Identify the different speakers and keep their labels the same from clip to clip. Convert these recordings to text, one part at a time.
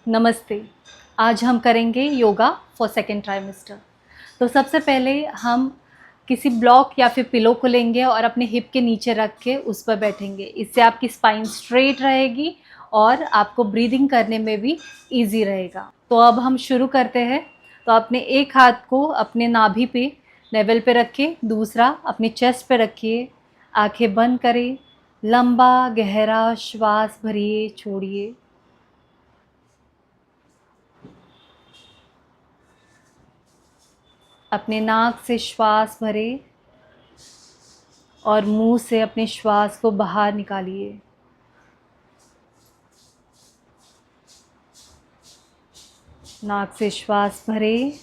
Speaker 1: नमस्ते। आज हम करेंगे योगा फॉर सेकेंड ट्राइमेस्टर। तो सबसे पहले हम किसी ब्लॉक या फिर पिलो को लेंगे और अपने हिप के नीचे रख के उस पर बैठेंगे। इससे आपकी स्पाइन स्ट्रेट रहेगी और आपको ब्रीदिंग करने में भी इजी रहेगा। तो अब हम शुरू करते हैं। तो अपने एक हाथ को अपने नाभि पे लेवल पे रखें, दूसरा अपनी चेस्ट पे रखिए। आंखें बंद करें, लंबा गहरा श्वास भरिए, छोड़िए। अपने नाक से श्वास भरें और मुंह से अपने श्वास को बाहर निकालिए। नाक से श्वास भरें,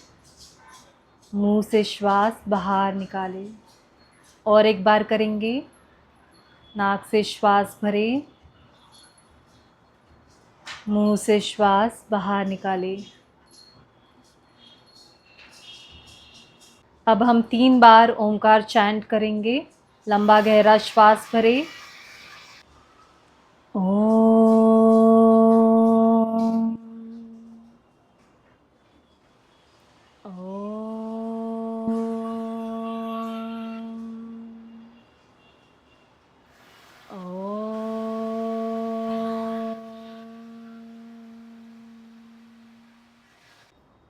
Speaker 1: मुंह से श्वास बाहर निकालें। और एक बार करेंगे। नाक से श्वास भरें, मुंह से श्वास बाहर निकालें। अब हम 3 बार ओमकार चैंट करेंगे। लंबा गहरा श्वास भरें। ओम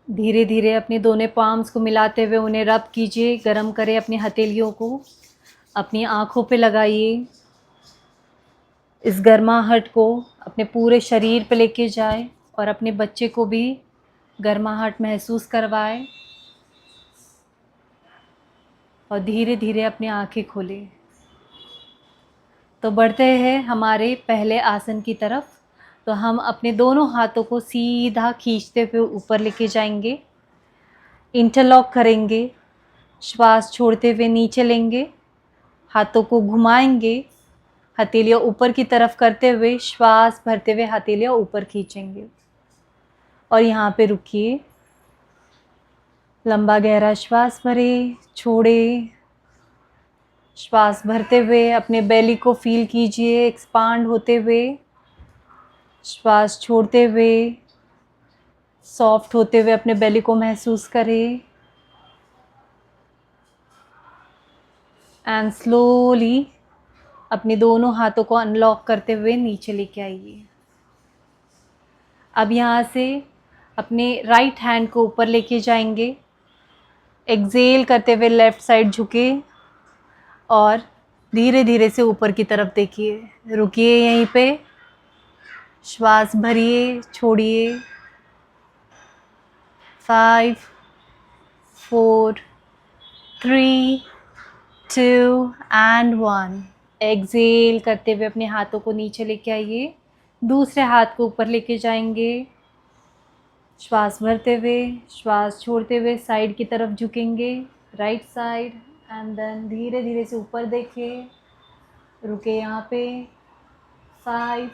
Speaker 1: धीरे धीरे अपने दोनों पाम्स को मिलाते हुए उन्हें रब कीजिए। गरम करें अपनी हथेलियों को, अपनी आँखों पे लगाइए। इस गर्माहट को अपने पूरे शरीर पे लेके जाए और अपने बच्चे को भी गर्माहट महसूस करवाए। और धीरे धीरे अपनी आँखें खोलें। तो बढ़ते हैं हमारे पहले आसन की तरफ। तो हम अपने दोनों हाथों को सीधा खींचते हुए ऊपर लेके जाएंगे। इंटरलॉक करेंगे। श्वास छोड़ते हुए नीचे लेंगे। हाथों को घुमाएंगे। हथेलियाँ ऊपर की तरफ करते हुए श्वास भरते हुए हथेलियाँ ऊपर खींचेंगे। और यहाँ पे रुकिए। लंबा गहरा श्वास भरें, छोड़े। श्वास भरते हुए अपने बेली को फील कीजिए एक्सपांड होते हुए। श्वास छोड़ते हुए सॉफ्ट होते हुए अपने बेली को महसूस करें। एंड स्लोली अपने दोनों हाथों को अनलॉक करते हुए नीचे लेके आइए। अब यहाँ से अपने राइट हैंड को ऊपर लेके जाएंगे। एक्सेल करते हुए लेफ़्ट साइड झुके और धीरे धीरे से ऊपर की तरफ देखिए। रुकिए यहीं पे। श्वास भरिए, छोड़िए। 5 4 3 2 एंड 1। एक्सेल करते हुए अपने हाथों को नीचे लेके आइए। दूसरे हाथ को ऊपर लेके जाएंगे। श्वास भरते हुए, श्वास छोड़ते हुए साइड की तरफ झुकेंगे, राइट साइड। एंड देन धीरे धीरे से ऊपर देखिए। रुके यहाँ पे। 5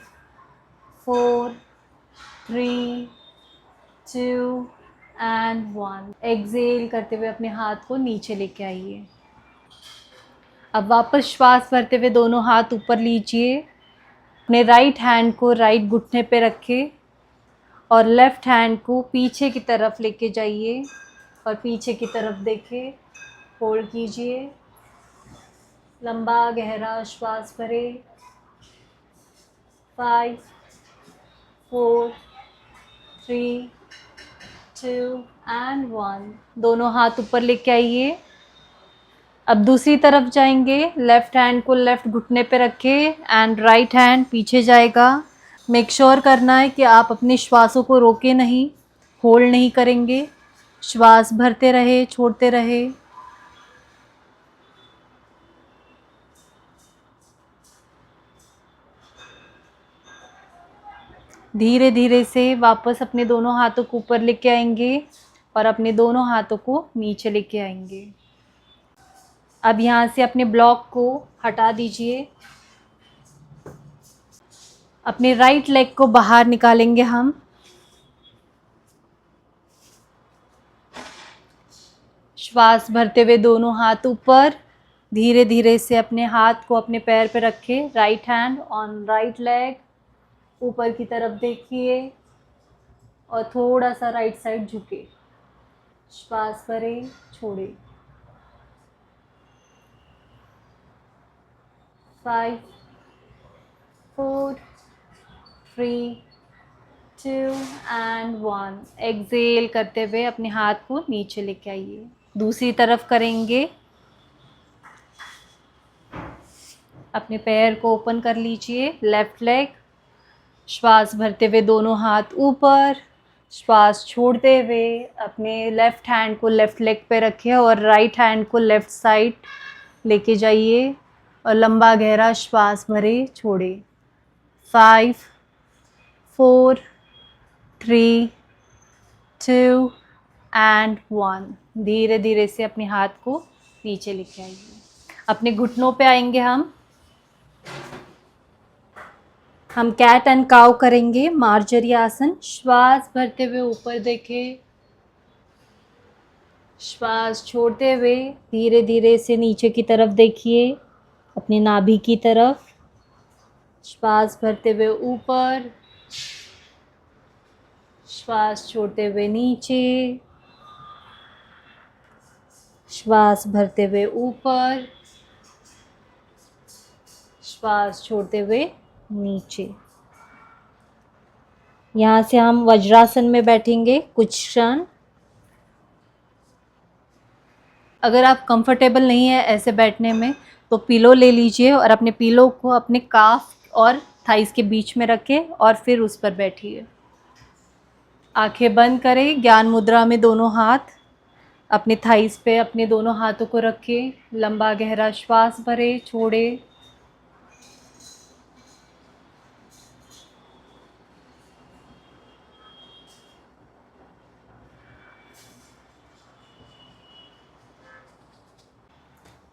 Speaker 1: 4 3 2 एंड 1। एक्सेल करते हुए अपने हाथ को नीचे लेके आइए। अब वापस श्वास भरते हुए दोनों हाथ ऊपर लीजिए। अपने राइट हैंड को राइट घुटने पे रखें और लेफ़्ट हैंड को पीछे की तरफ लेके जाइए और पीछे की तरफ देखें। होल्ड कीजिए। लंबा गहरा श्वास भरें। 5 4 3 2 एंड 1। दोनों हाथ ऊपर लेके आइए। अब दूसरी तरफ जाएंगे। लेफ़्ट हैंड को लेफ़्ट घुटने पे रखें एंड राइट हैंड पीछे जाएगा। मेक श्योर करना है कि आप अपने श्वासों को रोके नहीं, होल्ड नहीं करेंगे। श्वास भरते रहे, छोड़ते रहे। धीरे धीरे से वापस अपने दोनों हाथों को ऊपर लेके आएंगे और अपने दोनों हाथों को नीचे लेके आएंगे। अब यहाँ से अपने ब्लॉक को हटा दीजिए। अपने राइट लेग को बाहर निकालेंगे हम। श्वास भरते हुए दोनों हाथ ऊपर। धीरे धीरे से अपने हाथ को अपने पैर पे रखें। Right hand on right leg. ऊपर की तरफ देखिए। और थोड़ा सा राइट साइड झुके। श्वास भरें, छोड़े। 5 4 3 2 एंड 1। एक्सेल करते हुए अपने हाथ को नीचे लेके आइए। दूसरी तरफ करेंगे। अपने पैर को ओपन कर लीजिए, लेफ्ट लेग। श्वास भरते हुए दोनों हाथ ऊपर, श्वास छोड़ते हुए अपने लेफ़्ट हैंड को लेफ़्ट लेग पे रखिए और राइट हैंड को लेफ़्ट साइड लेके जाइए और लंबा गहरा श्वास भरे, छोड़े। 5 4 3 2 एंड 1। धीरे धीरे से अपने हाथ को नीचे लेके आइए। अपने घुटनों पे आएंगे। हम कैट एंड काउ करेंगे, मार्जरी आसन। श्वास भरते हुए ऊपर देखें, श्वास छोड़ते हुए धीरे धीरे से नीचे की तरफ देखिए, अपने नाभि की तरफ। श्वास भरते हुए ऊपर, श्वास छोड़ते हुए नीचे, श्वास भरते हुए ऊपर, श्वास छोड़ते हुए नीचे। यहाँ से हम वज्रासन में बैठेंगे कुछ क्षण। अगर आप कंफर्टेबल नहीं है ऐसे बैठने में तो पिलो ले लीजिए और अपने पिलो को अपने काफ और थाइस के बीच में रखें और फिर उस पर बैठिए। आंखें बंद करें। ज्ञान मुद्रा में दोनों हाथ अपने थाइस पे अपने दोनों हाथों को रखें। लंबा गहरा श्वास भरें, छोड़े।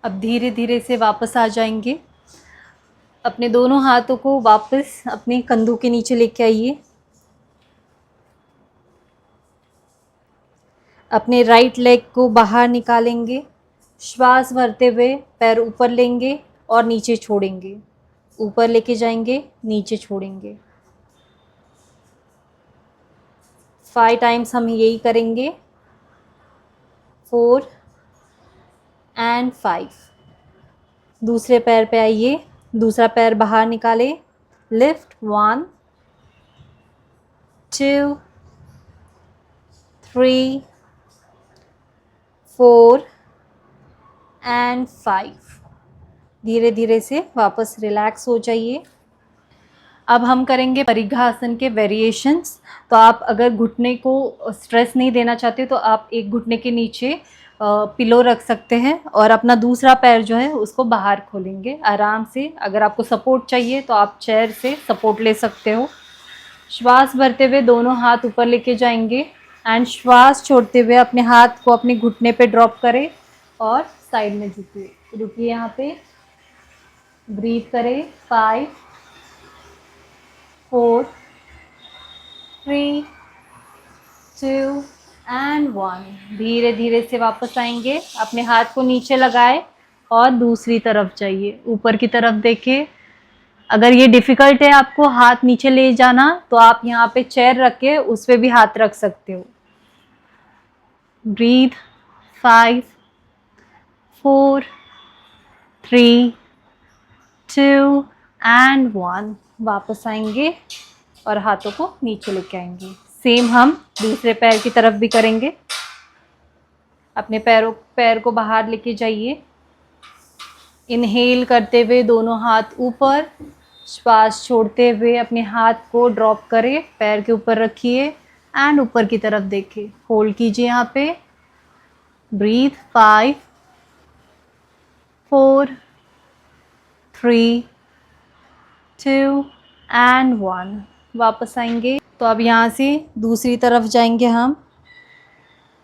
Speaker 1: अब धीरे धीरे से वापस आ जाएंगे। अपने दोनों हाथों को वापस अपने कंधों के नीचे लेके आइए। अपने राइट लेग को बाहर निकालेंगे। श्वास भरते हुए पैर ऊपर लेंगे और नीचे छोड़ेंगे। ऊपर लेके जाएंगे, नीचे छोड़ेंगे। 5 टाइम्स हम यही करेंगे। 4 एंड 5। दूसरे पैर पे आइए, दूसरा पैर बाहर निकाले। Lift 1 2 3 4 and 5। धीरे धीरे से वापस रिलैक्स हो जाइए। अब हम करेंगे परिघासन के वेरिएशंस। तो आप अगर घुटने को स्ट्रेस नहीं देना चाहते तो आप एक घुटने के नीचे पिलो रख सकते हैं और अपना दूसरा पैर जो है उसको बाहर खोलेंगे आराम से। अगर आपको सपोर्ट चाहिए तो आप चेयर से सपोर्ट ले सकते हो। श्वास भरते हुए दोनों हाथ ऊपर लेके जाएंगे एंड श्वास छोड़ते हुए अपने हाथ को अपने घुटने पे ड्रॉप करें और साइड में झुकिए। रुकिए यहाँ पे, ब्रीथ करें। 5 4 3 2 एंड 1। धीरे धीरे से वापस आएंगे। अपने हाथ को नीचे लगाए और दूसरी तरफ जाइए, ऊपर की तरफ देखें। अगर ये डिफ़िकल्ट है आपको हाथ नीचे ले जाना तो आप यहाँ पे चेयर रख के उस पर भी हाथ रख सकते हो। ब्रीथ। 5 4 3 2 एंड 1। वापस आएंगे और हाथों को नीचे लेके आएंगे। सेम हम दूसरे पैर की तरफ भी करेंगे। अपने पैर को बाहर लेके जाइए। इनहेल करते हुए दोनों हाथ ऊपर, श्वास छोड़ते हुए अपने हाथ को ड्रॉप करें, पैर के ऊपर रखिए एंड ऊपर की तरफ देखिए। होल्ड कीजिए यहाँ पे। ब्रीथ। 5 4 3 2 एंड 1। वापस आएंगे। तो अब यहाँ से दूसरी तरफ जाएंगे हम।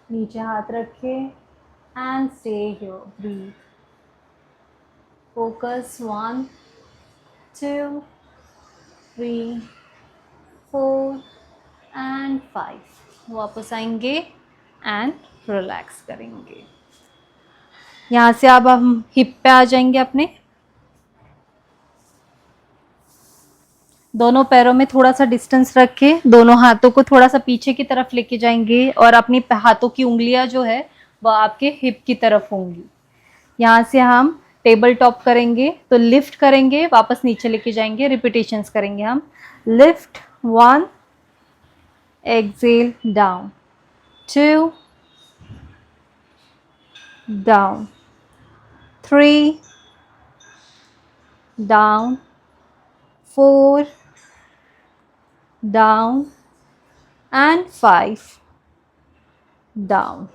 Speaker 1: नीचे हाथ रखें and stay here. Breathe. Focus. 1 2 3 4 and 5। वापस आएंगे एंड रिलैक्स करेंगे। यहाँ से अब हम हिप पे आ जाएंगे अपने। दोनों पैरों में थोड़ा सा डिस्टेंस रख के दोनों हाथों को थोड़ा सा पीछे की तरफ लेके जाएंगे और अपनी हाथों की उंगलियां जो है वो आपके हिप की तरफ होंगी। यहाँ से हम टेबल टॉप करेंगे तो लिफ्ट करेंगे, वापस नीचे लेके जाएंगे, रिपीटेशंस करेंगे हम। Lift 1, exhale down, 2, down, 3, down, 4, down, and 5, down.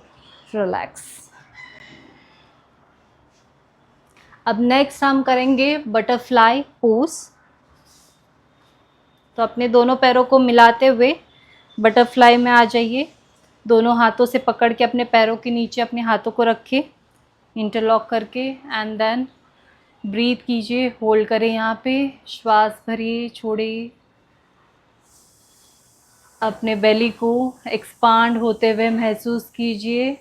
Speaker 1: Relax. अब नेक्स्ट हम करेंगे बटरफ्लाई पोज। तो अपने दोनों पैरों को मिलाते हुए बटरफ्लाई में आ जाइए। दोनों हाथों से पकड़ के अपने पैरों के नीचे अपने हाथों को रखिए इंटरलॉक करके, एंड देन ब्रीथ कीजिए, होल्ड करें यहाँ पे, श्वास भरिए, छोड़िए। अपने बेली को एक्सपांड होते हुए महसूस कीजिए।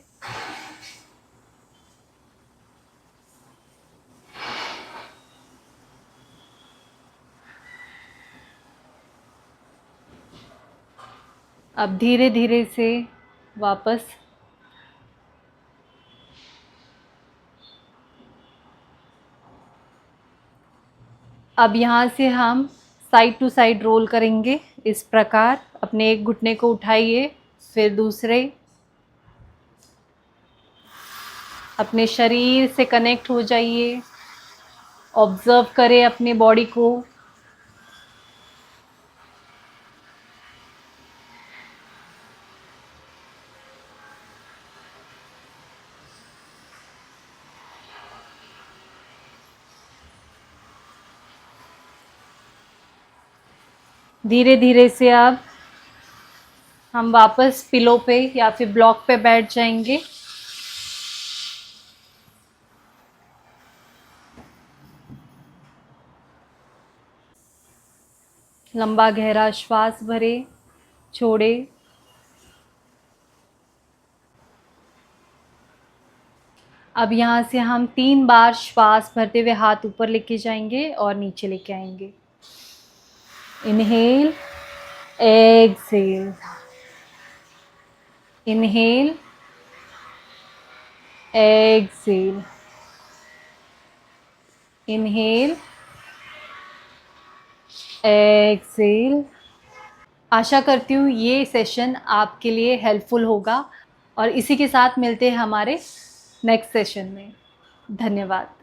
Speaker 1: अब धीरे धीरे से वापस अब यहाँ से हम साइड टू साइड रोल करेंगे इस प्रकार। अपने एक घुटने को उठाइए, फिर दूसरे, अपने शरीर से कनेक्ट हो जाइए, ऑब्जर्व करें अपने बॉडी को। धीरे धीरे से अब हम वापस पिलो पे या फिर ब्लॉक पे बैठ जाएंगे। लंबा गहरा श्वास भरे, छोड़े। अब यहाँ से हम 3 बार श्वास भरते हुए हाथ ऊपर लेके जाएंगे और नीचे लेके आएंगे। Inhale, exhale, inhale, exhale, inhale, exhale. आशा करती हूँ ये सेशन आपके लिए हेल्पफुल होगा और इसी के साथ मिलते हैं हमारे नेक्स्ट सेशन में। धन्यवाद।